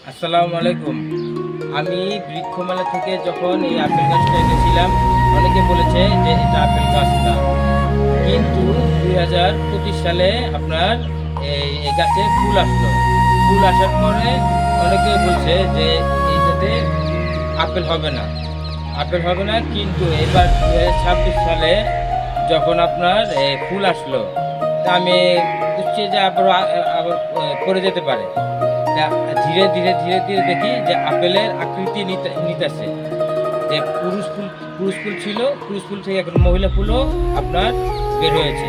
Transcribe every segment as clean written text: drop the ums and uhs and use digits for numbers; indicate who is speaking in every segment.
Speaker 1: আসসালামু আলাইকুম। আমি বৃক্ষমেলা থেকে যখন এই আপেল গাছটা এনেছিলাম, অনেকে বলেছে যে এটা আপেল গাছ না, কিন্তু 2025 সালে আপনার এই গাছে ফুল আসলো। ফুল আসার পরে অনেকে বলছে যে এইটাতে আপেল হবে না, আপেল হবে না। কিন্তু এবার 2026 সালে যখন আপনার ফুল আসলো, তা আমি বুঝছি যে আবার আবার পড়ে যেতে পারে। তা ধীরে ধীরে ধীরে ধীরে দেখি যে আপেলের আকৃতি নিতেছে, যে পুরুষ ফুল ছিল, পুরুষ ফুল থেকে এখন মহিলা ফুলও আপনার বের হয়েছে।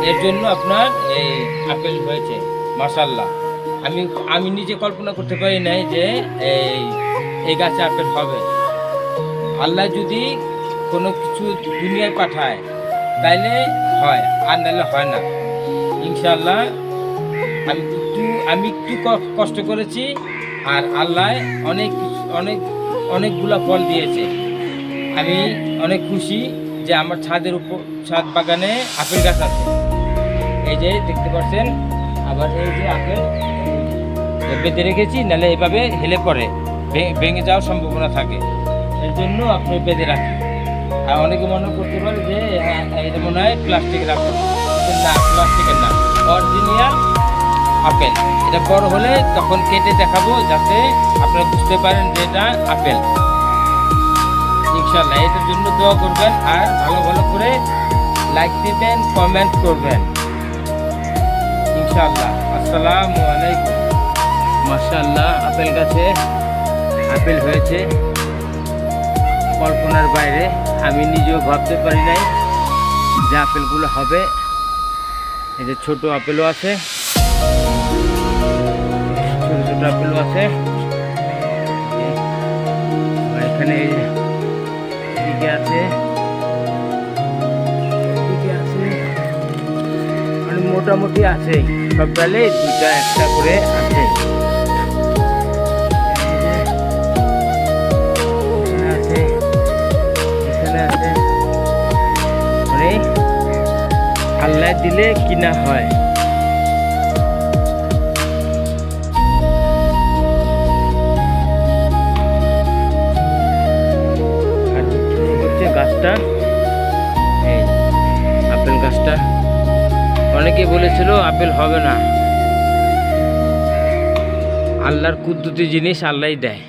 Speaker 1: এর জন্য আপনার এই আপেল হয়েছে। মাশাআল্লাহ, আমি আমি নিজে কল্পনা করতে পারি নাই যে এই গাছে আপেল হবে। আল্লাহ যদি কোনো কিছু দুনিয়ায় পাঠায় তাইলে হয়, আর নাহলে হয় না। ইনশাআল্লাহ আমি একটু কষ্ট করেছি, আর আল্লাহ অনেক অনেক অনেকগুলা ফল দিয়েছে। আমি অনেক খুশি যে আমার ছাদ বাগানে আপেল গাছ আছে। এই যে দেখতে পাচ্ছেন, আবার এই যে আপেল বেঁধে রেখেছি, নাহলে এভাবে হেলে পড়ে ভেঙে যাওয়ার সম্ভাবনা থাকে। এর জন্য আপনি বেঁধে রাখি। আর অনেকে মনে করতে পারে যে এটা মনে হয় প্লাস্টিকের আপেল, না, প্লাস্টিকের না, অরিজিনাল আপেল। এটা বড় হলে তখন কেটে দেখাবো, যাতে আপনারা বুঝতে পারেন যে এটা আপেল। ইনশাআল্লাহ এটার জন্য দোয়া করবেন, আর ভালো ভালো করে লাইক দিবেন, কমেন্ট করবেন ইনশাআল্লাহ। আসসালামু আলাইকুম। মাশাআল্লাহ, আপেল গাছে আপেল হয়েছে কল্পনার বাইরে। আমি নিজেও ভাবতে পারি নাই যে আপেলগুলো হবে। এই যে ছোট আপেলও আছে, ছোট ছোট আপেলও আছে। এখানে এদিকে আছে, মানে মোটামুটি আছে, সব ডালে দুটা একটা করে আছে। আল্লাহ দিলে কিনা হয়। আর হচ্ছে গাছটা, এই আপেল গাছটা। অনেকে বলেছিল আপেল হবে না। আল্লাহর কুদরতি জিনিস আল্লাহই দেয়।